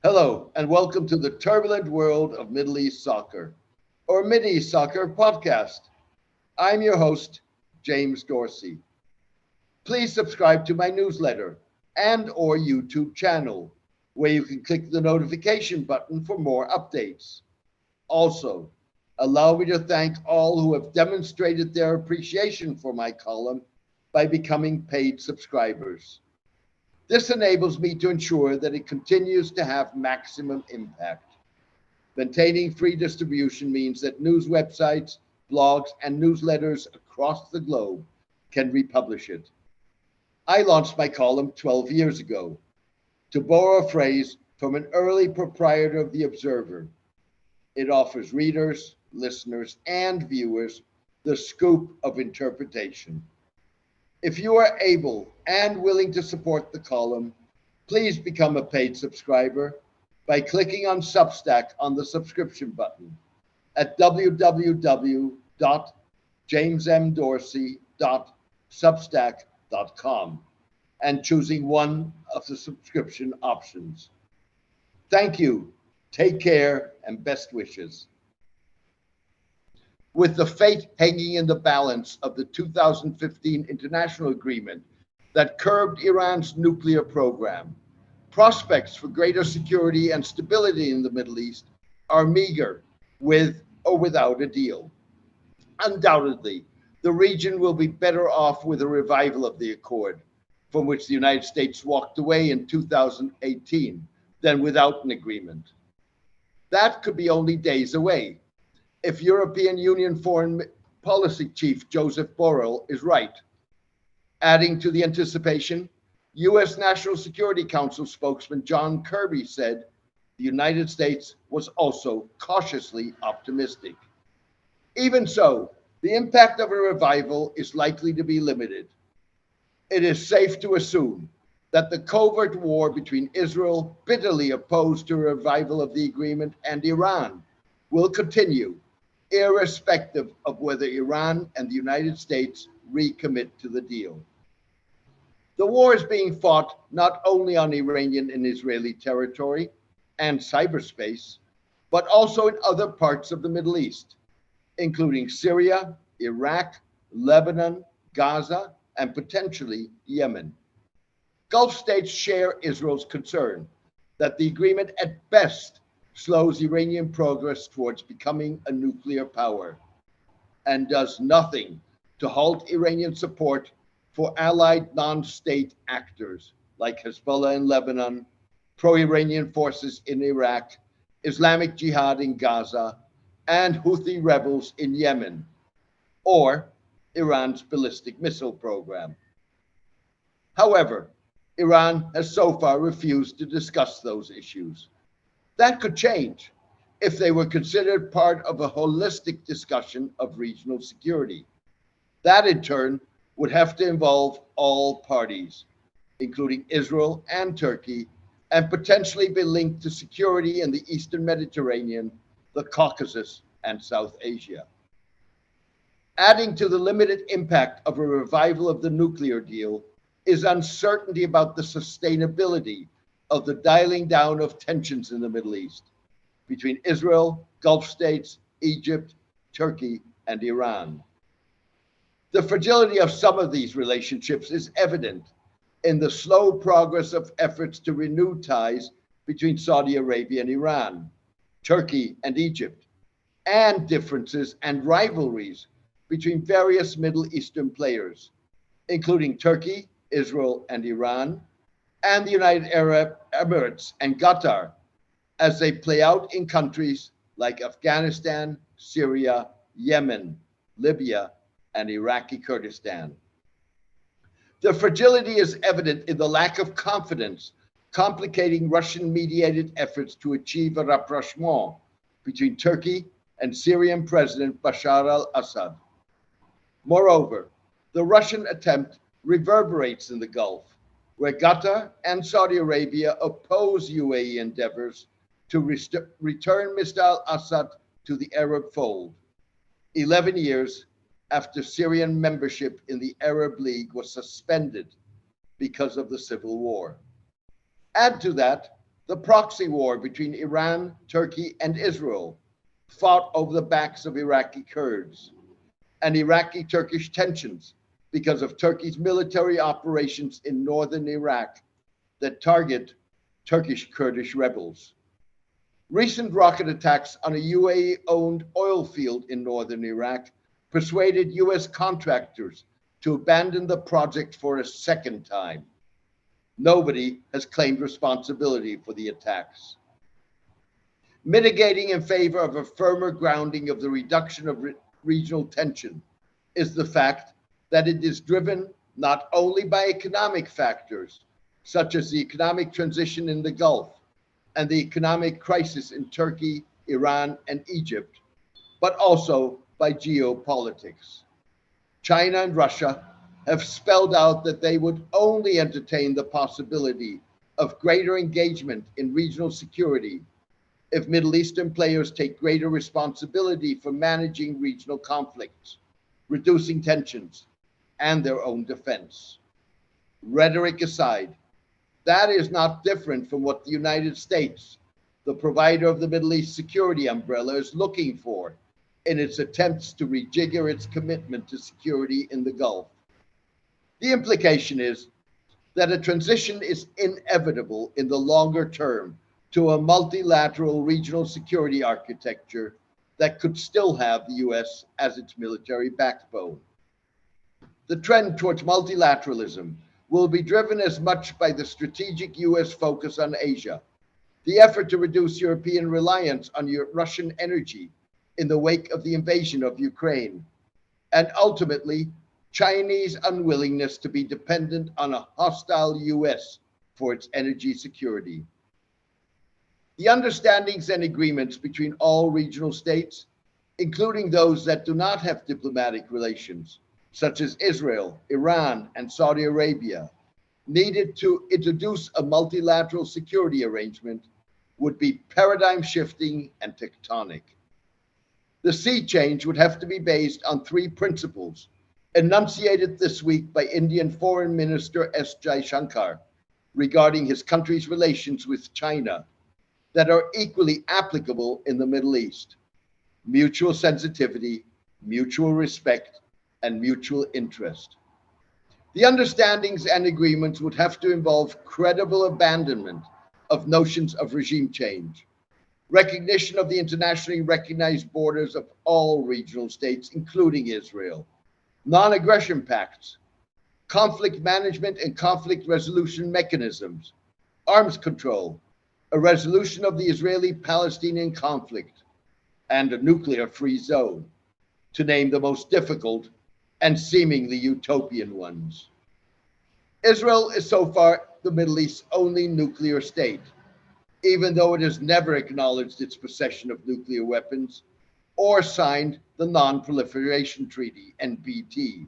Hello, and welcome to the turbulent world of Middle East soccer, or Mideast Soccer podcast. I'm your host, James Dorsey. Please subscribe to my newsletter and or YouTube channel, where you can click the notification button for more updates. Also, allow me to thank all who have demonstrated their appreciation for my column by becoming paid subscribers. This enables me to ensure that it continues to have maximum impact. Maintaining free distribution means that news websites, blogs, and newsletters across the globe can republish it. I launched my column 12 years ago, to borrow a phrase from an early proprietor of The Observer. It offers readers, listeners, and viewers the scoop of interpretation. If you are able and willing to support the column, please become a paid subscriber by clicking on Substack on the subscription button at www.jamesmdorsey.substack.com and choosing one of the subscription options. Thank you, take care, and best wishes. With the fate hanging in the balance of the 2015 international agreement that curbed Iran's nuclear program, prospects for greater security and stability in the Middle East are meager, with or without a deal. Undoubtedly, the region will be better off with a revival of the accord, from which the United States walked away in 2018, than without an agreement. That could be only days away, if European Union Foreign Policy Chief Josep Borrell is right. Adding to the anticipation, U.S. National Security Council spokesman John Kirby said the United States was also cautiously optimistic. Even so, the impact of a revival is likely to be limited. It is safe to assume that the covert war between Israel, bitterly opposed to a revival of the agreement, and Iran will continue, irrespective of whether Iran and the United States recommit to the deal. The war is being fought not only on Iranian and Israeli territory and cyberspace, but also in other parts of the Middle East, including Syria, Iraq, Lebanon, Gaza, and potentially Yemen. Gulf states share Israel's concern that the agreement at best slows Iranian progress towards becoming a nuclear power and does nothing to halt Iranian support for allied non-state actors like Hezbollah in Lebanon, pro-Iranian forces in Iraq, Islamic Jihad in Gaza, and Houthi rebels in Yemen, or Iran's ballistic missile program. However, Iran has so far refused to discuss those issues. That could change if they were considered part of a holistic discussion of regional security. That, in turn, would have to involve all parties, including Israel and Turkey, and potentially be linked to security in the Eastern Mediterranean, the Caucasus, and South Asia. Adding to the limited impact of a revival of the nuclear deal is uncertainty about the sustainability of the dialing down of tensions in the Middle East between Israel, Gulf states, Egypt, Turkey, and Iran. The fragility of some of these relationships is evident in the slow progress of efforts to renew ties between Saudi Arabia and Iran, Turkey and Egypt, and differences and rivalries between various Middle Eastern players, including Turkey, Israel, and Iran, and the United Arab Emirates and Qatar, as they play out in countries like Afghanistan, Syria, Yemen, Libya, and Iraqi Kurdistan. The fragility is evident in the lack of confidence complicating Russian-mediated efforts to achieve a rapprochement between Turkey and Syrian President Bashar al-Assad. Moreover, the Russian attempt reverberates in the Gulf, where Qatar and Saudi Arabia oppose UAE endeavors to return Mr. al-Assad to the Arab fold, 11 years after Syrian membership in the Arab League was suspended because of the civil war. Add to that the proxy war between Iran, Turkey, and Israel, fought over the backs of Iraqi Kurds, and Iraqi-Turkish tensions because of Turkey's military operations in northern Iraq that target Turkish Kurdish rebels. Recent rocket attacks on a UAE-owned oil field in northern Iraq persuaded US contractors to abandon the project for a second time. Nobody has claimed responsibility for the attacks. Mitigating in favor of a firmer grounding of the reduction of regional tension is the fact that it is driven not only by economic factors, such as the economic transition in the Gulf and the economic crisis in Turkey, Iran, and Egypt, but also by geopolitics. China and Russia have spelled out that they would only entertain the possibility of greater engagement in regional security if Middle Eastern players take greater responsibility for managing regional conflicts, reducing tensions, and their own defense. Rhetoric aside, that is not different from what the United States, the provider of the Middle East security umbrella, is looking for in its attempts to rejigger its commitment to security in the Gulf. The implication is that a transition is inevitable in the longer term to a multilateral regional security architecture that could still have the US as its military backbone. The trend towards multilateralism will be driven as much by the strategic US focus on Asia, the effort to reduce European reliance on Russian energy in the wake of the invasion of Ukraine, and ultimately, Chinese unwillingness to be dependent on a hostile US for its energy security. The understandings and agreements between all regional states, including those that do not have diplomatic relations, such as Israel, Iran, and Saudi Arabia, needed to introduce a multilateral security arrangement would be paradigm shifting and tectonic. The sea change would have to be based on three principles enunciated this week by Indian Foreign Minister S. Jaishankar regarding his country's relations with China that are equally applicable in the Middle East: mutual sensitivity, mutual respect, and mutual interest. The understandings and agreements would have to involve credible abandonment of notions of regime change, recognition of the internationally recognized borders of all regional states, including Israel, non-aggression pacts, conflict management and conflict resolution mechanisms, arms control, a resolution of the Israeli-Palestinian conflict, and a nuclear-free zone, to name the most difficult and seemingly utopian ones. Israel is so far the Middle East's only nuclear state, even though it has never acknowledged its possession of nuclear weapons or signed the Non-Proliferation Treaty, NPT.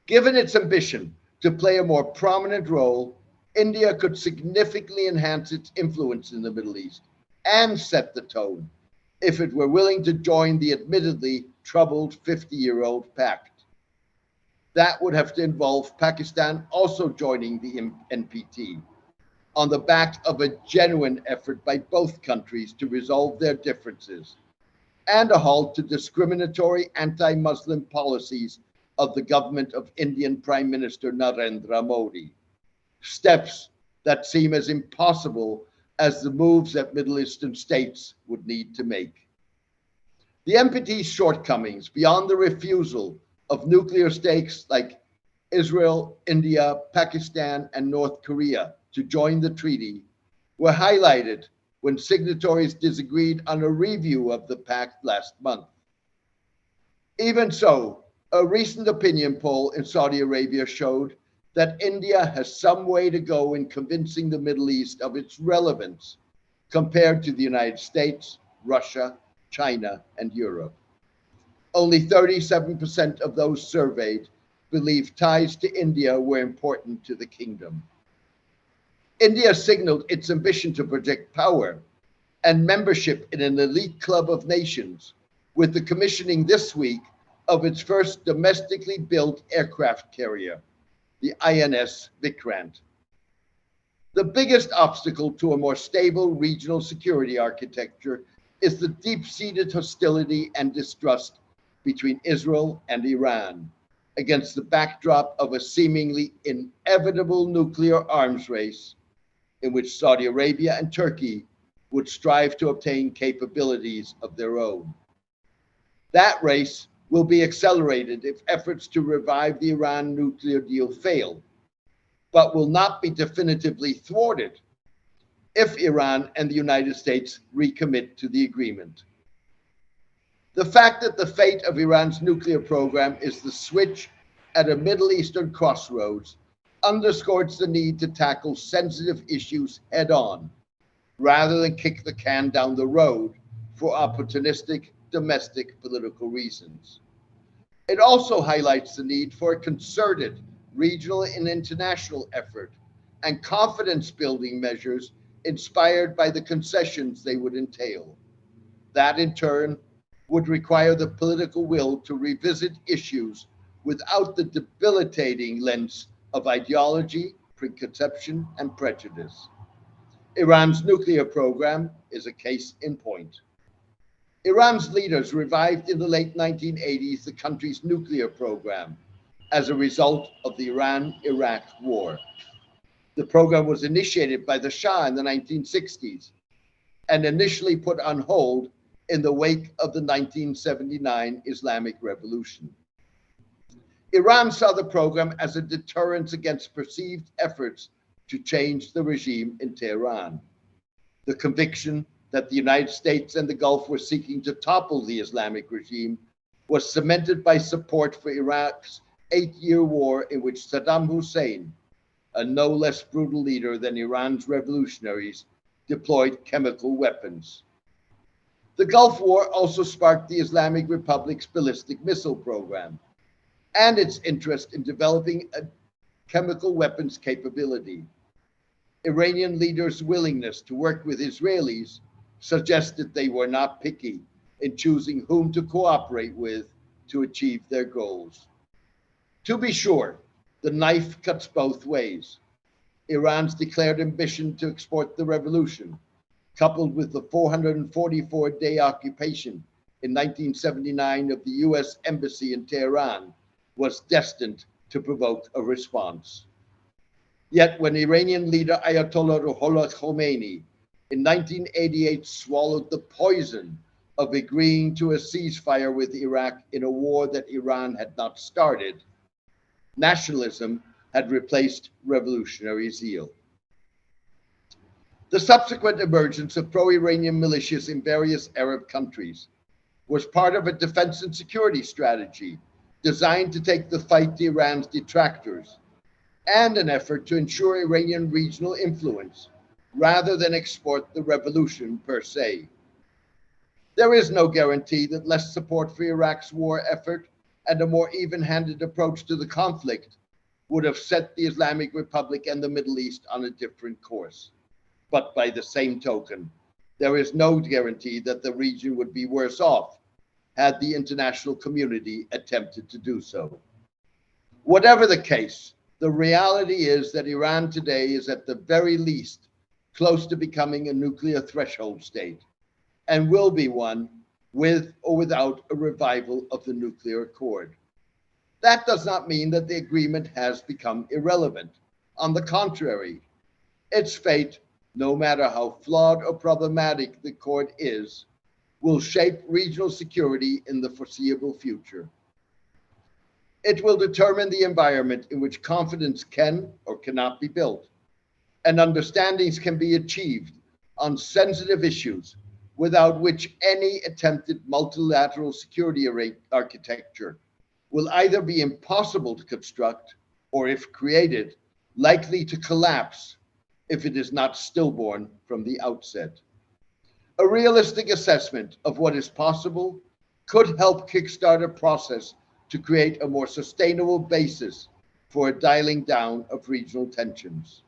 Given its ambition to play a more prominent role, India could significantly enhance its influence in the Middle East and set the tone if it were willing to join the admittedly troubled 50-year-old pact. That would have to involve Pakistan also joining the NPT on the back of a genuine effort by both countries to resolve their differences and a halt to discriminatory anti-Muslim policies of the government of Indian Prime Minister Narendra Modi. Steps that seem as impossible as the moves that Middle Eastern states would need to make. The NPT's shortcomings, beyond the refusal of nuclear states like Israel, India, Pakistan, and North Korea to join the treaty, were highlighted when signatories disagreed on a review of the pact last month. Even so, a recent opinion poll in Saudi Arabia showed that India has some way to go in convincing the Middle East of its relevance compared to the United States, Russia, China, and Europe. Only 37% of those surveyed believed ties to India were important to the kingdom. India signaled its ambition to project power and membership in an elite club of nations with the commissioning this week of its first domestically built aircraft carrier, the INS Vikrant. The biggest obstacle to a more stable regional security architecture is the deep-seated hostility and distrust between Israel and Iran, against the backdrop of a seemingly inevitable nuclear arms race in which Saudi Arabia and Turkey would strive to obtain capabilities of their own. That race will be accelerated if efforts to revive the Iran nuclear deal fail, but will not be definitively thwarted if Iran and the United States recommit to the agreement. The fact that the fate of Iran's nuclear program is the switch at a Middle Eastern crossroads underscores the need to tackle sensitive issues head on, rather than kick the can down the road for opportunistic domestic political reasons. It also highlights the need for a concerted regional and international effort and confidence building measures inspired by the concessions they would entail. That in turn would require the political will to revisit issues without the debilitating lens of ideology, preconception, and prejudice. Iran's nuclear program is a case in point. Iran's leaders revived in the late 1980s the country's nuclear program as a result of the Iran-Iraq war. The program was initiated by the Shah in the 1960s and initially put on hold in the wake of the 1979 Islamic Revolution. Iran saw the program as a deterrent against perceived efforts to change the regime in Tehran. The conviction that the United States and the Gulf were seeking to topple the Islamic regime was cemented by support for Iraq's 8-year war in which Saddam Hussein, a no less brutal leader than Iran's revolutionaries, deployed chemical weapons. The Gulf War also sparked the Islamic Republic's ballistic missile program and its interest in developing a chemical weapons capability. Iranian leaders' willingness to work with Israelis suggested they were not picky in choosing whom to cooperate with to achieve their goals. To be sure, the knife cuts both ways. Iran's declared ambition to export the revolution, coupled with the 444-day occupation in 1979 of the US Embassy in Tehran, was destined to provoke a response. Yet when Iranian leader Ayatollah Ruhollah Khomeini in 1988 swallowed the poison of agreeing to a ceasefire with Iraq in a war that Iran had not started, nationalism had replaced revolutionary zeal. The subsequent emergence of pro-Iranian militias in various Arab countries was part of a defense and security strategy designed to take the fight to Iran's detractors and an effort to ensure Iranian regional influence rather than export the revolution per se. There is no guarantee that less support for Iraq's war effort and a more even-handed approach to the conflict would have set the Islamic Republic and the Middle East on a different course. But by the same token, there is no guarantee that the region would be worse off had the international community attempted to do so. Whatever the case, the reality is that Iran today is at the very least close to becoming a nuclear threshold state, and will be one with or without a revival of the nuclear accord. That does not mean that the agreement has become irrelevant. On the contrary, its fate, no matter how flawed or problematic the accord is, will shape regional security in the foreseeable future. It will determine the environment in which confidence can or cannot be built, and understandings can be achieved on sensitive issues without which any attempted multilateral security architecture will either be impossible to construct or, if created, likely to collapse if it is not stillborn from the outset. A realistic assessment of what is possible could help kickstart a process to create a more sustainable basis for a dialing down of regional tensions.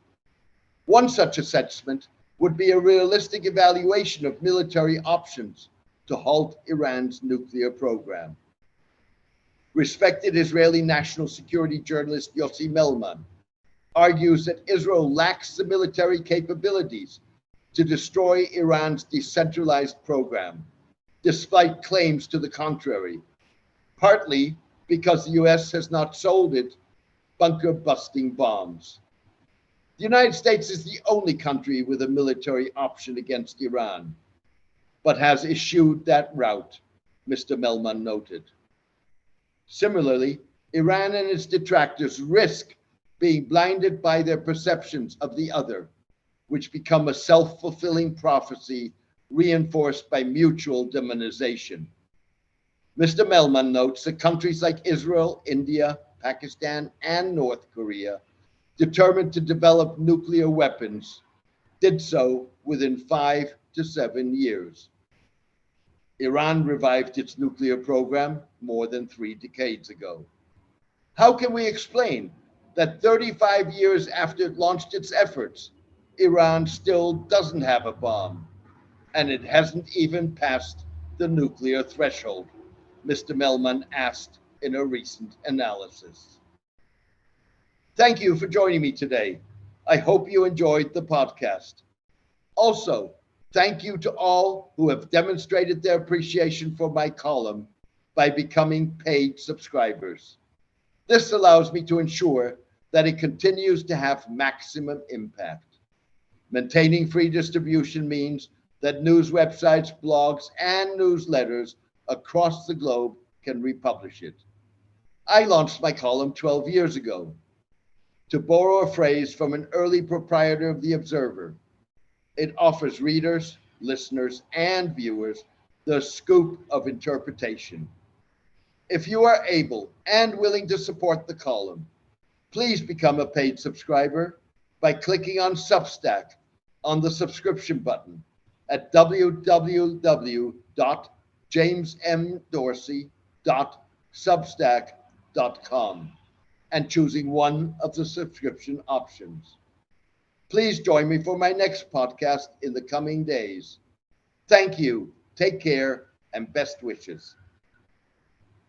One such assessment would be a realistic evaluation of military options to halt Iran's nuclear program. Respected Israeli national security journalist Yossi Melman argues that Israel lacks the military capabilities to destroy Iran's decentralized program, despite claims to the contrary, partly because the US has not sold it bunker-busting bombs. The United States is the only country with a military option against Iran, but has eschewed that route, Mr. Melman noted. Similarly, Iran and its detractors risk being blinded by their perceptions of the other, which become a self-fulfilling prophecy reinforced by mutual demonization. Mr. Melman notes that countries like Israel, India, Pakistan, and North Korea, determined to develop nuclear weapons, did so within 5 to 7 years. Iran revived its nuclear program more than 3 decades ago. How can we explain that 35 years after it launched its efforts, Iran still doesn't have a bomb, and it hasn't even passed the nuclear threshold? Mr. Melman asked in a recent analysis. Thank you for joining me today. I hope you enjoyed the podcast. Also, thank you to all who have demonstrated their appreciation for my column by becoming paid subscribers. This allows me to ensure that it continues to have maximum impact. Maintaining free distribution means that news websites, blogs, and newsletters across the globe can republish it. I launched my column 12 years ago. To borrow a phrase from an early proprietor of The Observer, it offers readers, listeners, and viewers the scoop of interpretation. If you are able and willing to support the column, please become a paid subscriber by clicking on Substack on the subscription button at www.jamesmdorsey.substack.com and choosing one of the subscription options. Please join me for my next podcast in the coming days. Thank you, take care, and best wishes.